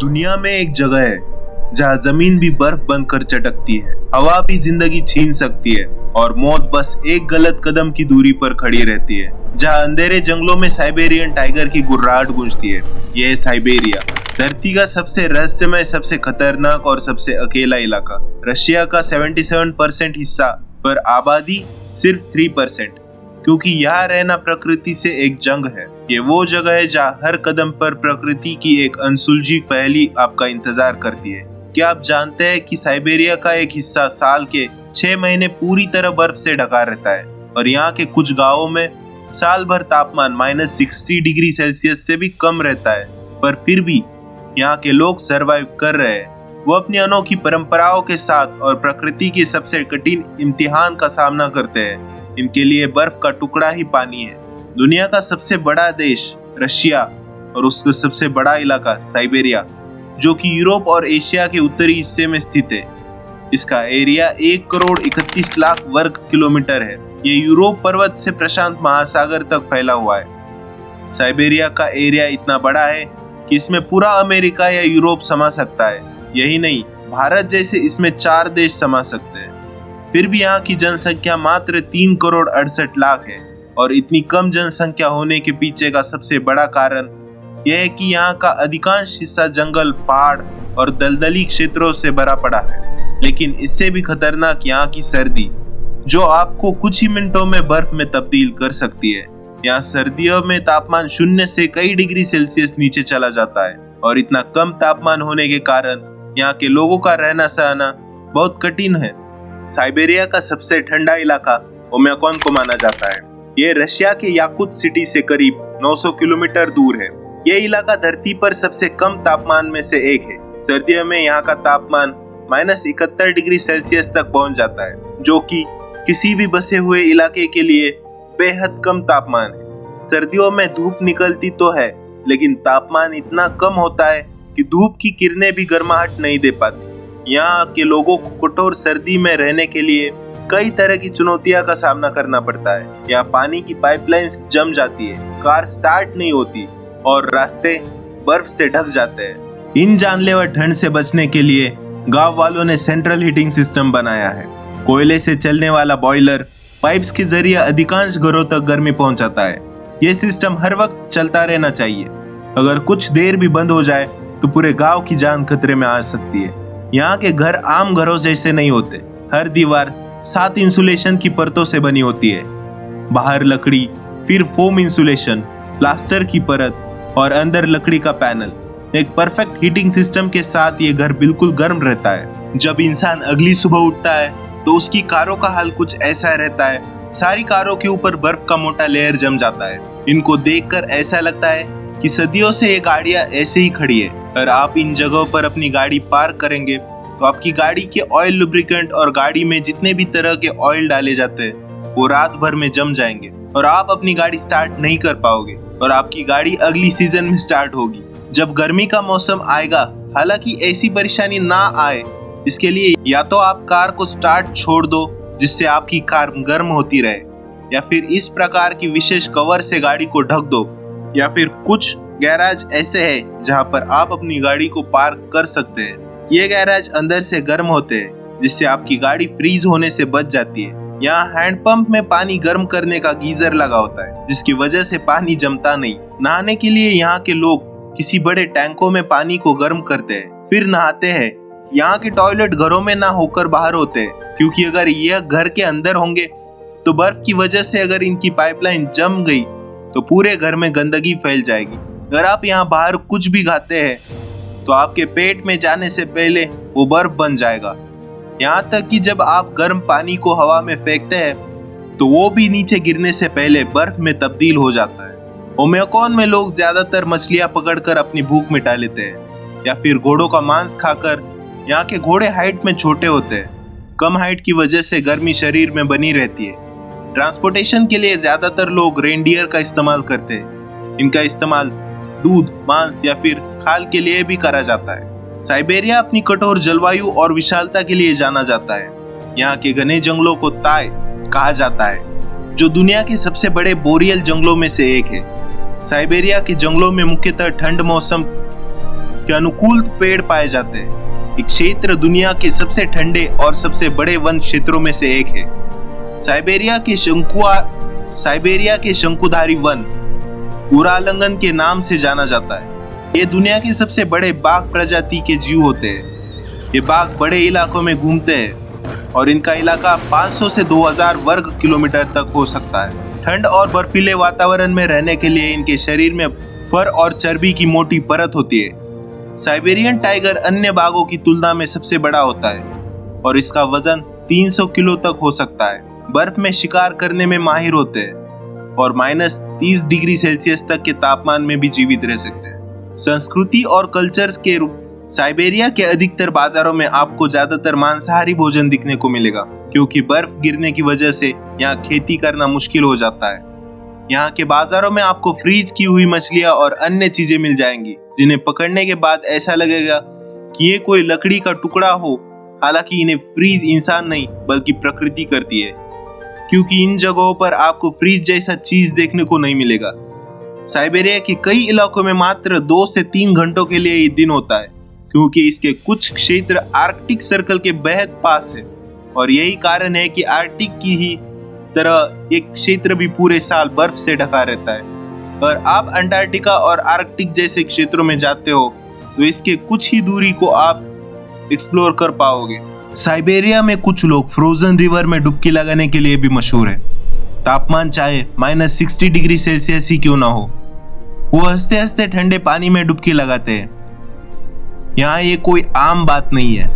दुनिया में एक जगह है जहाँ जमीन भी बर्फ बनकर चटकती है, हवा भी जिंदगी छीन सकती है और मौत बस एक गलत कदम की दूरी पर खड़ी रहती है। जहाँ अंधेरे जंगलों में साइबेरियन टाइगर की गुर्राहट गूंजती है। यह है साइबेरिया, धरती का सबसे रहस्यमय, सबसे खतरनाक और सबसे अकेला इलाका। रशिया का 77% हिस्सा पर आबादी सिर्फ 3%, क्योंकि यहाँ रहना प्रकृति से एक जंग है। ये वो जगह है जहाँ हर कदम पर प्रकृति की एक अनसुलझी पहेली आपका इंतजार करती है। क्या आप जानते हैं कि साइबेरिया का एक हिस्सा साल के 6 महीने पूरी तरह बर्फ से ढका रहता है और यहाँ के कुछ गांवों में साल भर तापमान -60 डिग्री सेल्सियस से भी कम रहता है, पर फिर भी यहाँ के लोग सरवाइव कर रहे हैं। वो अपनी अनोखी परंपराओं के साथ और प्रकृति के सबसे कठिन इम्तिहान का सामना करते हैं। इनके लिए बर्फ का टुकड़ा ही पानी है। दुनिया का सबसे बड़ा देश रशिया और उसका सबसे बड़ा इलाका साइबेरिया, जो कि यूरोप और एशिया के उत्तरी हिस्से में स्थित है। इसका एरिया 1,31,00,000 वर्ग किलोमीटर है। ये यूरोप पर्वत से प्रशांत महासागर तक फैला हुआ है। साइबेरिया का एरिया इतना बड़ा है कि इसमें पूरा अमेरिका या यूरोप समा सकता है। यही नहीं, भारत जैसे इसमें 4 देश समा सकते हैं। फिर भी यहाँ की जनसंख्या मात्र 3,68,00,000 है और इतनी कम जनसंख्या होने के पीछे का सबसे बड़ा कारण यह है कि यहाँ का अधिकांश हिस्सा जंगल, पहाड़ और दलदली क्षेत्रों से भरा पड़ा है। लेकिन इससे भी खतरनाक यहाँ की सर्दी, जो आपको कुछ ही मिनटों में बर्फ में तब्दील कर सकती है। यहाँ सर्दियों में तापमान 0 से कई डिग्री सेल्सियस नीचे चला जाता है और इतना कम तापमान होने के कारण यहाँ के लोगों का रहना सहना बहुत कठिन है। साइबेरिया का सबसे ठंडा इलाका ओम्याकॉन को माना जाता है। ये रशिया के याकुत सिटी से करीब 900 किलोमीटर दूर है। ये इलाका धरती पर सबसे कम तापमान में से एक है। सर्दियों में यहाँ का तापमान -71 डिग्री सेल्सियस तक पहुँच जाता है, जो कि किसी भी बसे हुए इलाके के लिए बेहद कम तापमान है। सर्दियों में धूप निकलती तो है, लेकिन तापमान इतना कम होता है कि धूप की किरणें भी गर्माहट नहीं दे पाती। यहाँ के लोगों को कठोर सर्दी में रहने के लिए कई तरह की चुनौतियों का सामना करना पड़ता है। यहाँ पानी की पाइपलाइंस जम जाती है, कार स्टार्ट नहीं होती और रास्ते बर्फ से ढक जाते हैं। इन जानलेवा ठंड से बचने के लिए गांव वालों ने सेंट्रल हीटिंग सिस्टम बनाया है। कोयले से चलने वाला बॉयलर पाइप्स के जरिए अधिकांश घरों तक गर्मी पहुंचाता है। ये सिस्टम हर वक्त चलता रहना चाहिए। अगर कुछ देर भी बंद हो जाए तो पूरे गांव की जान खतरे में आ सकती है। यहाँ के घर आम घरों जैसे नहीं होते। हर दीवार 7 इंसुलेशन की परतों से बनी होती है। बाहर लकड़ी, फिर फोम इंसुलेशन, प्लास्टर की परत और अंदर लकड़ी का पैनल। एक परफेक्ट हीटिंग सिस्टम के साथ ये घर बिल्कुल गर्म रहता है। जब इंसान अगली सुबह उठता है तो उसकी कारों का हाल कुछ ऐसा रहता है। सारी कारों के ऊपर बर्फ का मोटा लेयर जम जाता है। इनको देखकर ऐसा लगता है कि सदियों से ये गाड़ियां ऐसे ही खड़ी है। अगर आप इन जगहों पर अपनी गाड़ी पार्क करेंगे तो आपकी गाड़ी के ऑयल, लुब्रिकेंट और गाड़ी में जितने भी तरह के ऑयल डाले जाते हैं वो रात भर में जम जाएंगे और आप अपनी गाड़ी स्टार्ट नहीं कर पाओगे और आपकी गाड़ी अगली सीजन में स्टार्ट होगी जब गर्मी का मौसम आएगा। हालांकि ऐसी परेशानी ना आए, इसके लिए या तो आप कार को स्टार्ट छोड़ दो जिससे आपकी कार गर्म होती रहे, या फिर इस प्रकार की विशेष कवर से गाड़ी को ढक दो, या फिर कुछ गैराज ऐसे है जहां पर आप अपनी गाड़ी को पार्क कर सकते हैं। ये गैराज अंदर से गर्म होते हैं जिससे आपकी गाड़ी फ्रीज होने से बच जाती है। यहाँ हैंडपंप में पानी गर्म करने का गीजर लगा होता है जिसकी वजह से पानी जमता नहीं। नहाने के लिए यहाँ के लोग किसी बड़े टैंकों में पानी को गर्म करते हैं फिर नहाते हैं। यहाँ के टॉयलेट घरों में ना होकर बाहर होते हैं, क्योंकि अगर यह घर के अंदर होंगे तो बर्फ की वजह से अगर इनकी पाइपलाइन जम गई तो पूरे घर में गंदगी फैल जाएगी। अगर आप यहाँ बाहर कुछ भी खाते हैं तो आपके पेट में जाने से पहले वो बर्फ बन जाएगा। यहाँ तक कि जब आप गर्म पानी को हवा में फेंकते हैं तो वो भी नीचे गिरने से पहले बर्फ में तब्दील हो जाता है। ओम्याकॉन में लोग ज्यादातर मछलियाँ पकड़कर अपनी भूख मिटा लेते हैं या फिर घोड़ों का मांस खाकर। यहाँ के घोड़े हाइट में छोटे होते हैं। कम हाइट की वजह से गर्मी शरीर में बनी रहती है। ट्रांसपोर्टेशन के लिए ज्यादातर लोग रेनडियर का इस्तेमाल करते हैं। इनका इस्तेमाल दूध, मांस या फिर खाल के लिए भी करा जाता है। साइबेरिया अपनी कठोर जलवायु और विशालता के लिए जाना जाता है। यहाँ के घने जंगलों को ताय कहा जाता है, जो दुनिया के सबसे बड़े बोरियल जंगलों में से एक है। साइबेरिया के जंगलों में मुख्यतः ठंड मौसम के अनुकूल पेड़ पाए जाते हैं। एक क्षेत्र दुनिया के सबसे ठंडे और सबसे बड़े वन क्षेत्रों में से एक है। साइबेरिया के शंकुधारी वन उरालंगन के नाम से जाना जाता है। ये दुनिया के सबसे बड़े बाघ प्रजाति के जीव होते हैं। ये बाघ बड़े इलाकों में घूमते हैं और इनका इलाका 500 से 2000 वर्ग किलोमीटर तक हो सकता है। ठंड और बर्फीले वातावरण में रहने के लिए इनके शरीर में फर और चर्बी की मोटी परत होती है। साइबेरियन टाइगर अन्य बाघों की तुलना में सबसे बड़ा होता है और इसका वजन 300 किलो तक हो सकता है। बर्फ में शिकार करने में माहिर होते हैं और -30 डिग्री सेल्सियस तक के तापमान में भी जीवित रह सकते हैं। संस्कृति और कल्चर्स के रूप साइबेरिया के अधिकतर बाजारों में आपको ज्यादातर मांसाहारी भोजन दिखने को मिलेगा, क्योंकि बर्फ गिरने की वजह से यहाँ खेती करना मुश्किल हो जाता है। यहाँ के बाजारों में आपको फ्रीज की हुई मछलियाँ और अन्य चीजें मिल जाएंगी, जिन्हें पकड़ने के बाद ऐसा लगेगा कि ये कोई लकड़ी का टुकड़ा हो। हालांकि इन्हें फ्रीज इंसान नहीं बल्कि प्रकृति करती है, क्योंकि इन जगहों पर आपको फ्रीज जैसा चीज देखने को नहीं मिलेगा। साइबेरिया के कई इलाकों में मात्र 2 से 3 घंटों के लिए ही दिन होता है, क्योंकि इसके कुछ क्षेत्र आर्कटिक सर्कल के बेहद पास है और यही कारण है कि आर्कटिक की ही तरह एक क्षेत्र भी पूरे साल बर्फ से ढका रहता है। और आप अंटार्कटिका और आर्कटिक जैसे क्षेत्रों में जाते हो तो इसके कुछ ही दूरी को आप एक्सप्लोर कर पाओगे। साइबेरिया में कुछ लोग फ्रोजन रिवर में डुबकी लगाने के लिए भी मशहूर है। तापमान चाहे -60 डिग्री सेल्सियस ही क्यों ना हो, वो हंसते हंसते ठंडे पानी में डुबकी लगाते हैं। यहाँ ये कोई आम बात नहीं है।